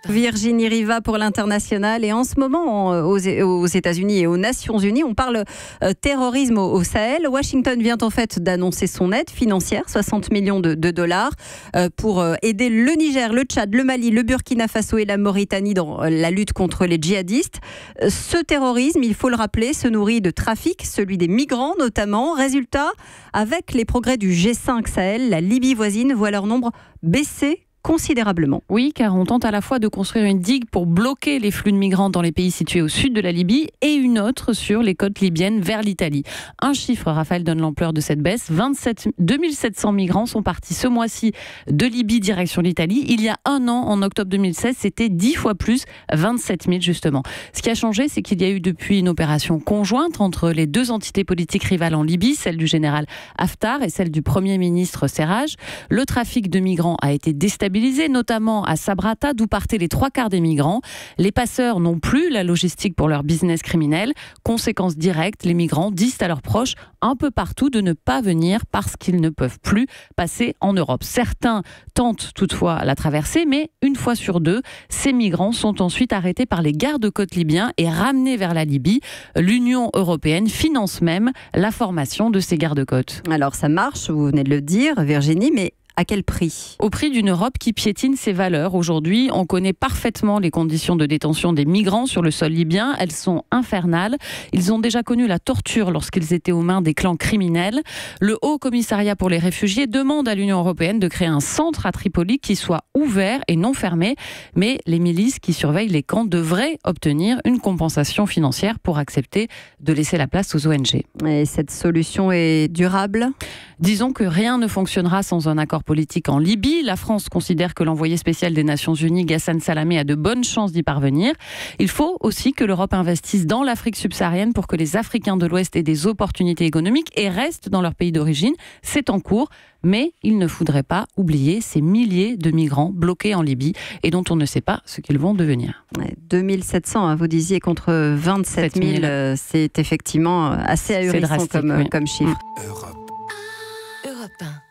Virginie Riva pour l'International. Et en ce moment, aux États-Unis et aux Nations Unies, on parle terrorisme au Sahel. Washington vient en fait d'annoncer son aide financière, 60 millions de dollars, pour aider le Niger, le Tchad, le Mali, le Burkina Faso et la Mauritanie dans la lutte contre les djihadistes. Ce terrorisme, il faut le rappeler, se nourrit de trafic, celui des migrants notamment. Résultat, avec les progrès du G5 Sahel, la Libye voisine voit leur nombre baisser considérablement. Oui, car on tente à la fois de construire une digue pour bloquer les flux de migrants dans les pays situés au sud de la Libye et une autre sur les côtes libyennes vers l'Italie. Un chiffre, Raphaël, donne l'ampleur de cette baisse. 2700 migrants sont partis ce mois-ci de Libye direction l'Italie. Il y a un an, en octobre 2016, c'était 10 fois plus, 27 000 justement. Ce qui a changé, c'est qu'il y a eu depuis une opération conjointe entre les deux entités politiques rivales en Libye, celle du général Haftar et celle du Premier ministre Serraj. Le trafic de migrants a été déstabilisé, notamment à Sabrata, d'où partaient les 3/4 des migrants. Les passeurs n'ont plus la logistique pour leur business criminel. Conséquence directe, les migrants disent à leurs proches un peu partout de ne pas venir parce qu'ils ne peuvent plus passer en Europe. Certains tentent toutefois la traversée, mais une fois sur deux, ces migrants sont ensuite arrêtés par les gardes-côtes libyens et ramenés vers la Libye. L'Union européenne finance même la formation de ces gardes-côtes. Alors ça marche, vous venez de le dire, Virginie, mais à quel prix ? Au prix d'une Europe qui piétine ses valeurs. Aujourd'hui, on connaît parfaitement les conditions de détention des migrants sur le sol libyen. Elles sont infernales. Ils ont déjà connu la torture lorsqu'ils étaient aux mains des clans criminels. Le Haut Commissariat pour les réfugiés demande à l'Union européenne de créer un centre à Tripoli qui soit ouvert et non fermé. Mais les milices qui surveillent les camps devraient obtenir une compensation financière pour accepter de laisser la place aux ONG. Et cette solution est durable ? Disons que rien ne fonctionnera sans un accord politique en Libye. La France considère que l'envoyé spécial des Nations Unies, Ghassan Salamé, a de bonnes chances d'y parvenir. Il faut aussi que l'Europe investisse dans l'Afrique subsaharienne pour que les Africains de l'Ouest aient des opportunités économiques et restent dans leur pays d'origine. C'est en cours, mais il ne faudrait pas oublier ces milliers de migrants bloqués en Libye et dont on ne sait pas ce qu'ils vont devenir. 2700, vous disiez, contre 27 000, c'est effectivement assez ahurissant drastique, comme chiffre. Europe 1.